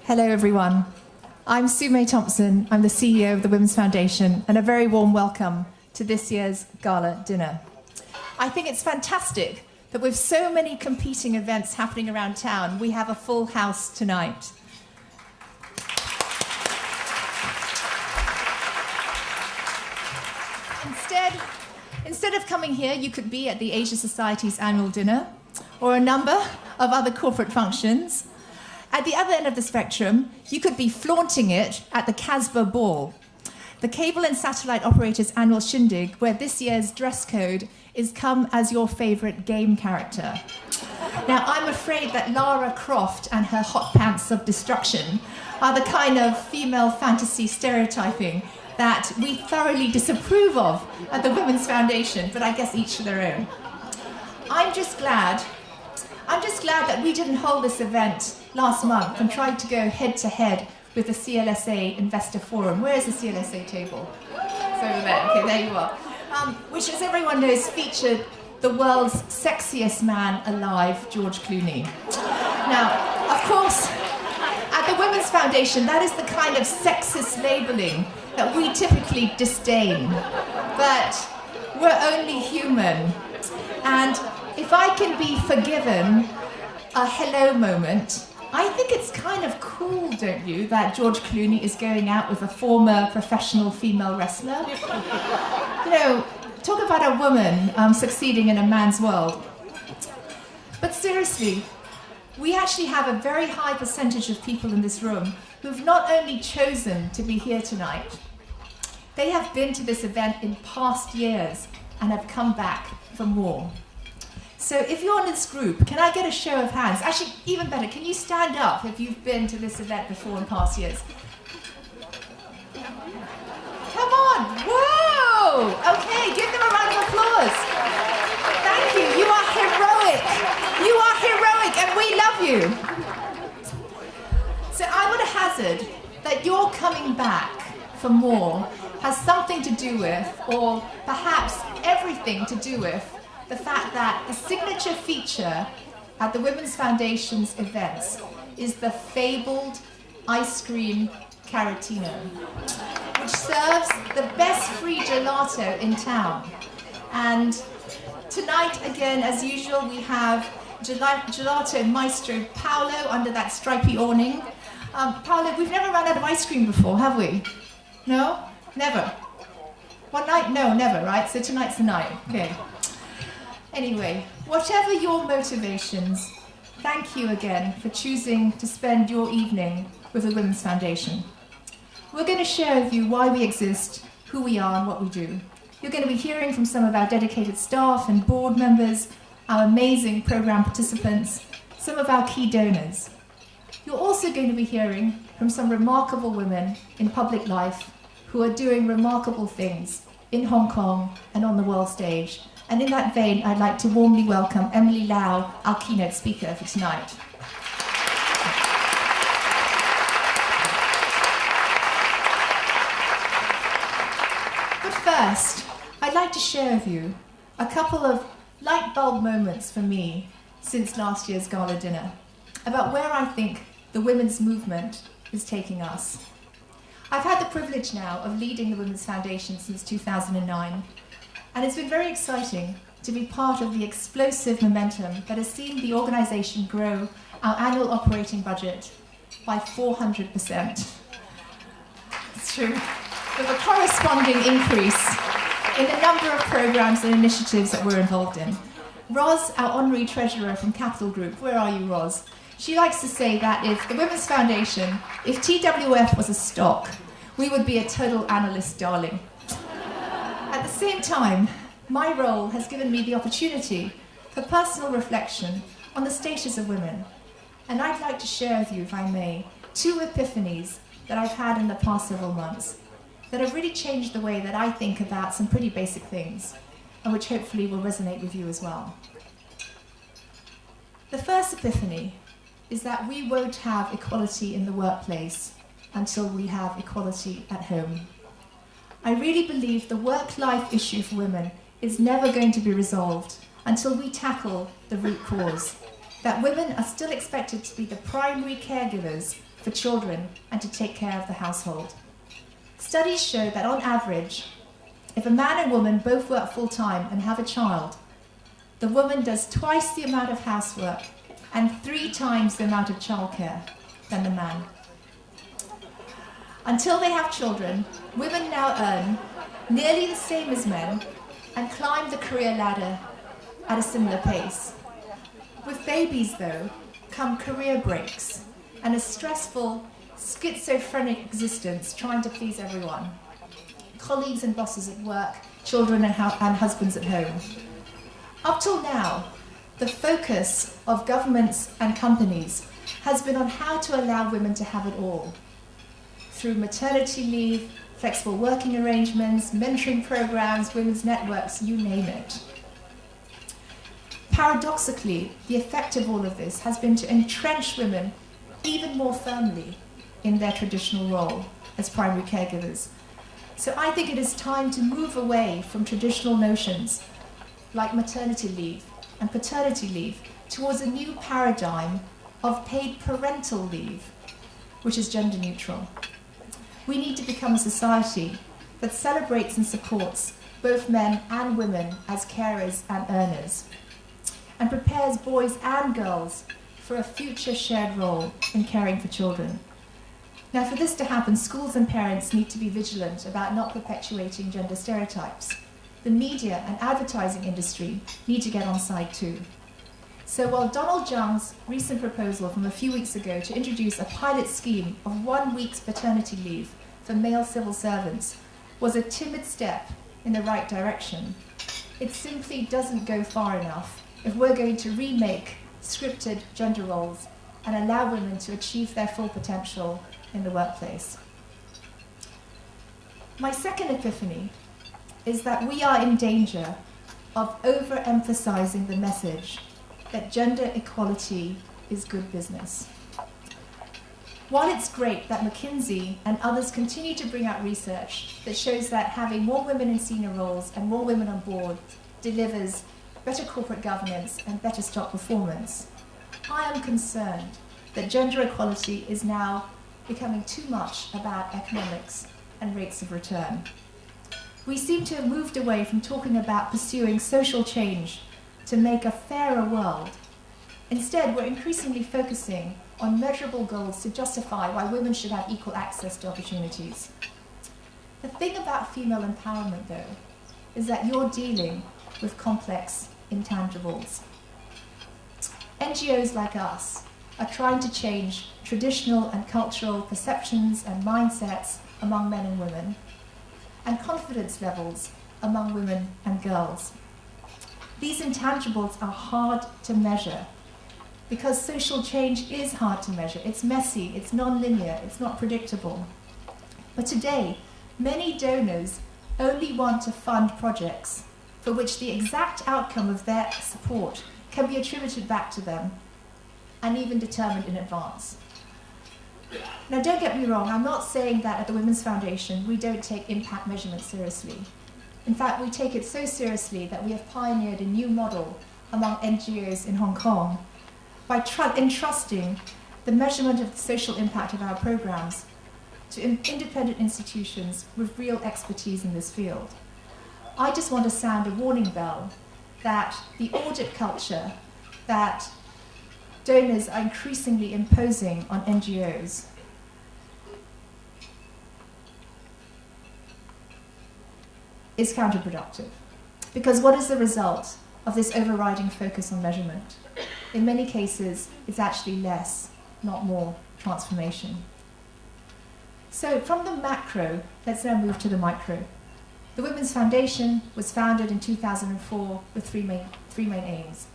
Hello, everyone. I'm Su-Mei Thompson. I'm the CEO of the Women's Foundation, and a very warm welcome to this year's Gala dinner. I think it's fantastic that with so many competing events happening around town, we have a full house tonight. Instead of coming here, you could be at the Asia Society's annual dinner or a number of other corporate functions. At the other end of the spectrum, you could be flaunting it at the Casbah Ball, the cable and satellite operators' annual shindig, where this year's dress code is come as your favorite game character. Now, I'm afraid that Lara Croft and her hot pants of destruction are the kind of female fantasy stereotyping that we thoroughly disapprove of at the Women's Foundation, but I guess each to their own. I'm just glad that we didn't hold this event last month and tried to go head-to-head with the CLSA Investor Forum. Where is the CLSA table? It's over there. Okay, there you are. Which, as everyone knows, featured the world's sexiest man alive, George Clooney. Now, of course, at the Women's Foundation, that is the kind of sexist labeling that we typically disdain. But we're only human. And if I can be forgiven a hello moment, I think it's kind of cool, don't you, that George Clooney is going out with a former professional female wrestler? You know, talk about a woman succeeding in a man's world. But seriously, we actually have a very high percentage of people in this room who've not only chosen to be here tonight, they have been to this event in past years and have come back for more. So if you're in this group, can I get a show of hands? Actually, even better, can you stand up if you've been to this event before in past years? Come on, whoa! Okay, give them a round of applause. Thank you, you are heroic. You are heroic and we love you. So I would hazard that your coming back for more has something to do with, or perhaps everything to do with, the fact that the signature feature at the Women's Foundation's events is the fabled ice cream Caratino, which serves the best free gelato in town. And tonight, again, as usual, we have gelato maestro Paolo under that stripy awning. Paolo, we've never run out of ice cream before, have we? No? Never. One night? No, never, right? So tonight's the night. Okay. Anyway, whatever your motivations, thank you again for choosing to spend your evening with the Women's Foundation. We're going to share with you why we exist, who we are, and what we do. You're going to be hearing from some of our dedicated staff and board members, our amazing program participants, some of our key donors. You're also going to be hearing from some remarkable women in public life who are doing remarkable things in Hong Kong and on the world stage. And in that vein, I'd like to warmly welcome Emily Lau, our keynote speaker for tonight. But first, I'd like to share with you a couple of light bulb moments for me since last year's gala dinner about where I think the women's movement is taking us. I've had the privilege now of leading the Women's Foundation since 2009, and it's been very exciting to be part of the explosive momentum that has seen the organisation grow our annual operating budget by 400%. It's true. With a corresponding increase in the number of programmes and initiatives that we're involved in. Roz, our honorary treasurer from Capital Group, where are you, Roz? She likes to say that if the Women's Foundation, if TWF was a stock, we would be a total analyst darling. At the same time, my role has given me the opportunity for personal reflection on the status of women. And I'd like to share with you, if I may, 2 epiphanies that I've had in the past several months that have really changed the way that I think about some pretty basic things, and which hopefully will resonate with you as well. The first epiphany is that we won't have equality in the workplace until we have equality at home. I really believe the work-life issue for women is never going to be resolved until we tackle the root cause, that women are still expected to be the primary caregivers for for children and to take care of the household. Studies show that on average, if a man and woman both work full-time and have a child, the woman does twice the amount of housework and 3 times the amount of childcare than the man. Until they have children, women now earn nearly the same as men and climb the career ladder at a similar pace. With babies, though, come career breaks and a stressful, schizophrenic existence trying to please everyone. Colleagues and bosses at work, children and husbands at home. Up till now, the focus of governments and companies has been on how to allow women to have it all, through maternity leave, flexible working arrangements, mentoring programs, women's networks, you name it. Paradoxically, the effect of all of this has been to entrench women even more firmly in their traditional role as primary caregivers. So I think it is time to move away from traditional notions like maternity leave and paternity leave towards a new paradigm of paid parental leave, which is gender neutral. We need to become a society that celebrates and supports both men and women as carers and earners, and prepares boys and girls for a future shared role in caring for children. Now, for this to happen, schools and parents need to be vigilant about not perpetuating gender stereotypes. The media and advertising industry need to get on side too. So while Donald Young's recent proposal from a few weeks ago to introduce a pilot scheme of 1 week's paternity leave for male civil servants was a timid step in the right direction, it simply doesn't go far enough if we're going to remake scripted gender roles and allow women to achieve their full potential in the workplace. My second epiphany is that we are in danger of overemphasizing the message that gender equality is good business. While it's great that McKinsey and others continue to bring out research that shows that having more women in senior roles and more women on board delivers better corporate governance and better stock performance, I am concerned that gender equality is now becoming too much about economics and rates of return. We seem to have moved away from talking about pursuing social change to make a fairer world. Instead, we're increasingly focusing on measurable goals to justify why women should have equal access to opportunities. The thing about female empowerment, though, is that you're dealing with complex intangibles. NGOs like us are trying to change traditional and cultural perceptions and mindsets among men and women, and confidence levels among women and girls. These intangibles are hard to measure because social change is hard to measure. It's messy, it's non-linear, it's not predictable. But today, many donors only want to fund projects for which the exact outcome of their support can be attributed back to them and even determined in advance. Now, don't get me wrong, I'm not saying that at the Women's Foundation we don't take impact measurement seriously. In fact, we take it so seriously that we have pioneered a new model among NGOs in Hong Kong by entrusting the measurement of the social impact of our programs to independent institutions with real expertise in this field. I just want to sound a warning bell that the audit culture that donors are increasingly imposing on NGOs is counterproductive. Because what is the result of this overriding focus on measurement? In many cases, it's actually less, not more, transformation. So from the macro, let's now move to the micro. The Women's Foundation was founded in 2004 with three main aims: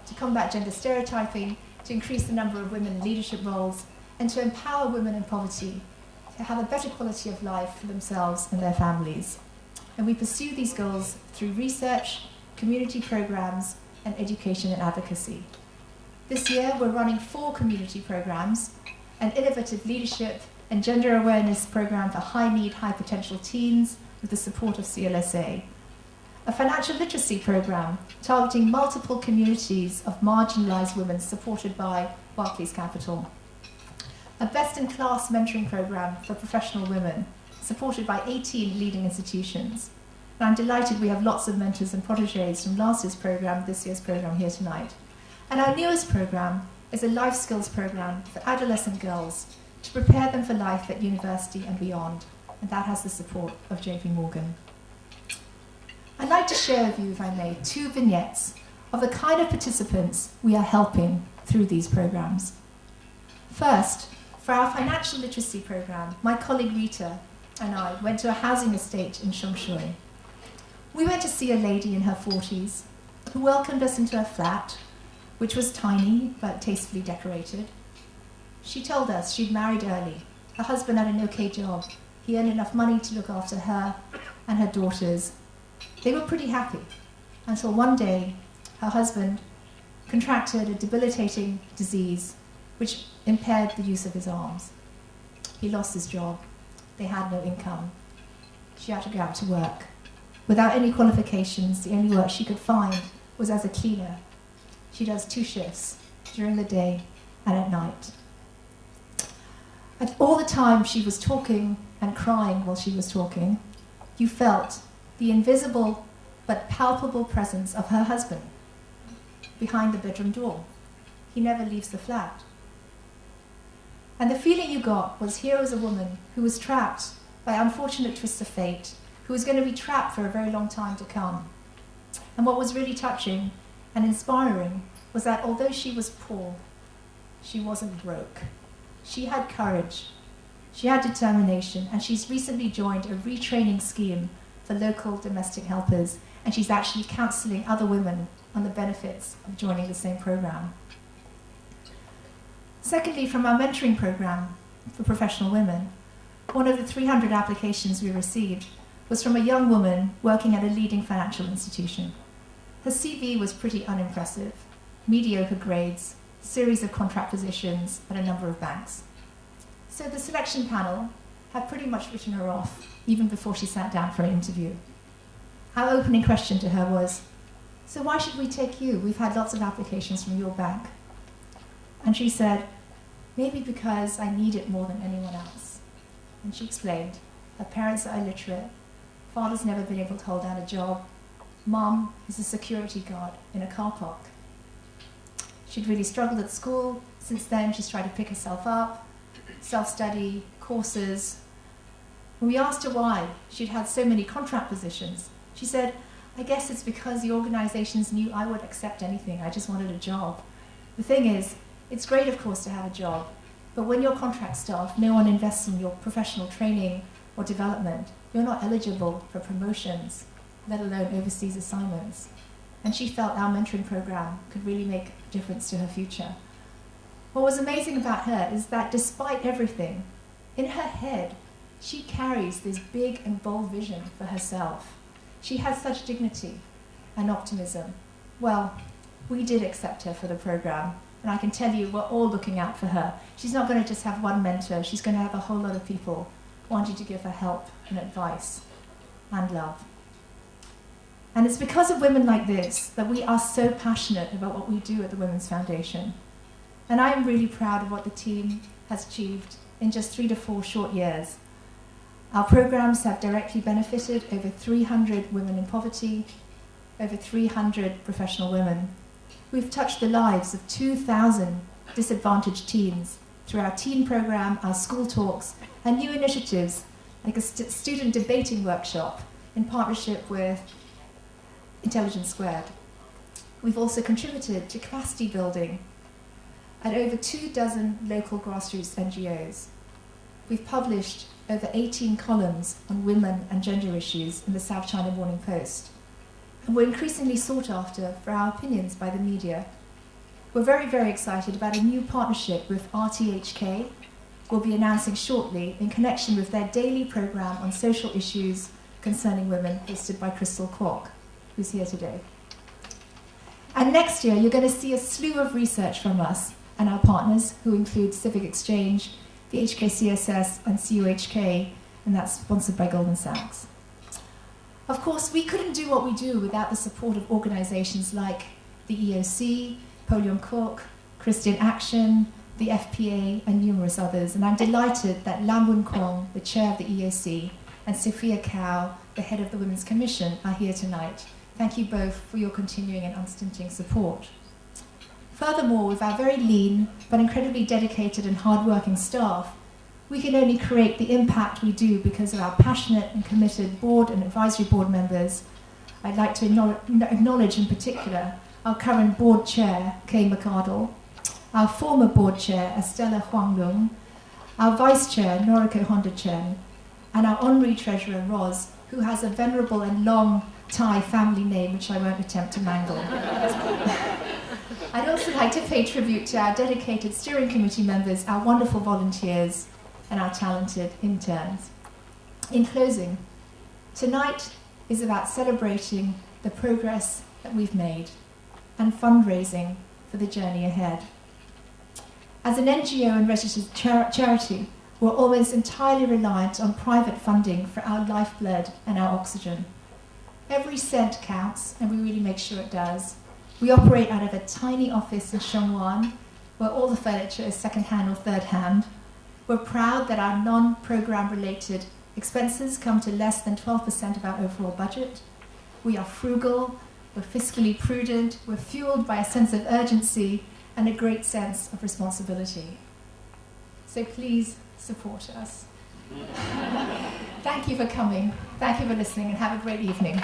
to combat gender stereotyping, to increase the number of women in leadership roles, and to empower women in poverty to have a better quality of life for themselves and their families. And we pursue these goals through research, community programs, and education and advocacy. This year, we're running 4 community programs: an innovative leadership and gender awareness program for high-need, high-potential teens with the support of CLSA, a financial literacy program targeting multiple communities of marginalized women supported by Barclays Capital, a best-in-class mentoring program for professional women, supported by 18 leading institutions. And I'm delighted we have lots of mentors and protégés from last year's program, this year's program here tonight. And our newest program is a life skills program for adolescent girls to prepare them for life at university and beyond. And that has the support of JP Morgan. I'd like to share with you, if I may, 2 vignettes of the kind of participants we are helping through these programs. First, for our financial literacy program, my colleague Rita and I went to a housing estate in Shumshui. We went to see a lady in her 40s who welcomed us into her flat, which was tiny but tastefully decorated. She told us she'd married early. Her husband had an okay job. He earned enough money to look after her and her daughters. They were pretty happy until one day her husband contracted a debilitating disease which impaired the use of his arms. He lost his job. They had no income. She had to go out to work. Without any qualifications, the only work she could find was as a cleaner. She does 2 shifts, during the day and at night. And all the time she was talking and crying while she was talking, you felt the invisible but palpable presence of her husband behind the bedroom door. He never leaves the flat. And the feeling you got was here was a woman who was trapped by unfortunate twists of fate, who was going to be trapped for a very long time to come. And what was really touching and inspiring was that although she was poor, she wasn't broke. She had courage, she had determination, and she's recently joined a retraining scheme for local domestic helpers, and she's actually counselling other women on the benefits of joining the same program. Secondly, from our mentoring program for professional women, one of the 300 applications we received was from a young woman working at a leading financial institution. Her CV was pretty unimpressive, mediocre grades, series of contract positions at a number of banks. So the selection panel had pretty much written her off even before she sat down for an interview. Our opening question to her was, "So why should we take you? We've had lots of applications from your bank." And she said, "Maybe because I need it more than anyone else." And she explained, her parents are illiterate, father's never been able to hold down a job, mom is a security guard in a car park. She'd really struggled at school. Since then, she's tried to pick herself up, self-study, courses. When we asked her why she'd had so many contract positions, she said, "I guess it's because the organizations knew I would accept anything. I just wanted a job." The thing is, it's great, of course, to have a job, but when you're contract staff, no one invests in your professional training or development. You're not eligible for promotions, let alone overseas assignments. And she felt our mentoring program could really make a difference to her future. What was amazing about her is that despite everything, in her head, she carries this big and bold vision for herself. She has such dignity and optimism. Well, we did accept her for the program, and I can tell you we're all looking out for her. She's not going to just have one mentor, she's going to have a whole lot of people wanting to give her help and advice and love. And it's because of women like this that we are so passionate about what we do at the Women's Foundation. And I am really proud of what the team has achieved in just 3 to 4 short years. Our programs have directly benefited over 300 women in poverty, over 300 professional women. We've touched the lives of 2,000 disadvantaged teens through our teen program, our school talks, and new initiatives like a student debating workshop in partnership with Intelligence Squared. We've also contributed to capacity building at over 24 local grassroots NGOs. We've published over 18 columns on women and gender issues in the South China Morning Post. And we're increasingly sought after for our opinions by the media. We're very, very excited about a new partnership with RTHK. We'll be announcing shortly in connection with their daily program on social issues concerning women, hosted by Crystal Kwok, who's here today. And next year, you're going to see a slew of research from us and our partners, who include Civic Exchange, the HKCSS, and CUHK, and that's sponsored by Goldman Sachs. Of course, we couldn't do what we do without the support of organizations like the EOC, Polion Cook, Christian Action, the FPA, and numerous others. And I'm delighted that Lam Woon Kwong, the chair of the EOC, and Sophia Cao, the head of the Women's Commission, are here tonight. Thank you both for your continuing and unstinting support. Furthermore, with our very lean but incredibly dedicated and hardworking staff, we can only create the impact we do because of our passionate and committed board and advisory board members. I'd like to acknowledge in particular our current board chair, Kay McArdle, our former board chair, Estella Huang Lung, our vice chair, Noriko Honda Chen, and our honorary treasurer, Roz, who has a venerable and long Thai family name, which I won't attempt to mangle. I'd also like to pay tribute to our dedicated steering committee members, our wonderful volunteers, and our talented interns. In closing, tonight is about celebrating the progress that we've made and fundraising for the journey ahead. As an NGO and registered charity, we're almost entirely reliant on private funding for our lifeblood and our oxygen. Every cent counts, and we really make sure it does. We operate out of a tiny office in Shongwan, where all the furniture is second-hand or third-hand. We're proud that our non-program related expenses come to less than 12% of our overall budget. We are frugal, we're fiscally prudent, we're fueled by a sense of urgency and a great sense of responsibility. So please support us. Thank you for coming, thank you for listening, and have a great evening.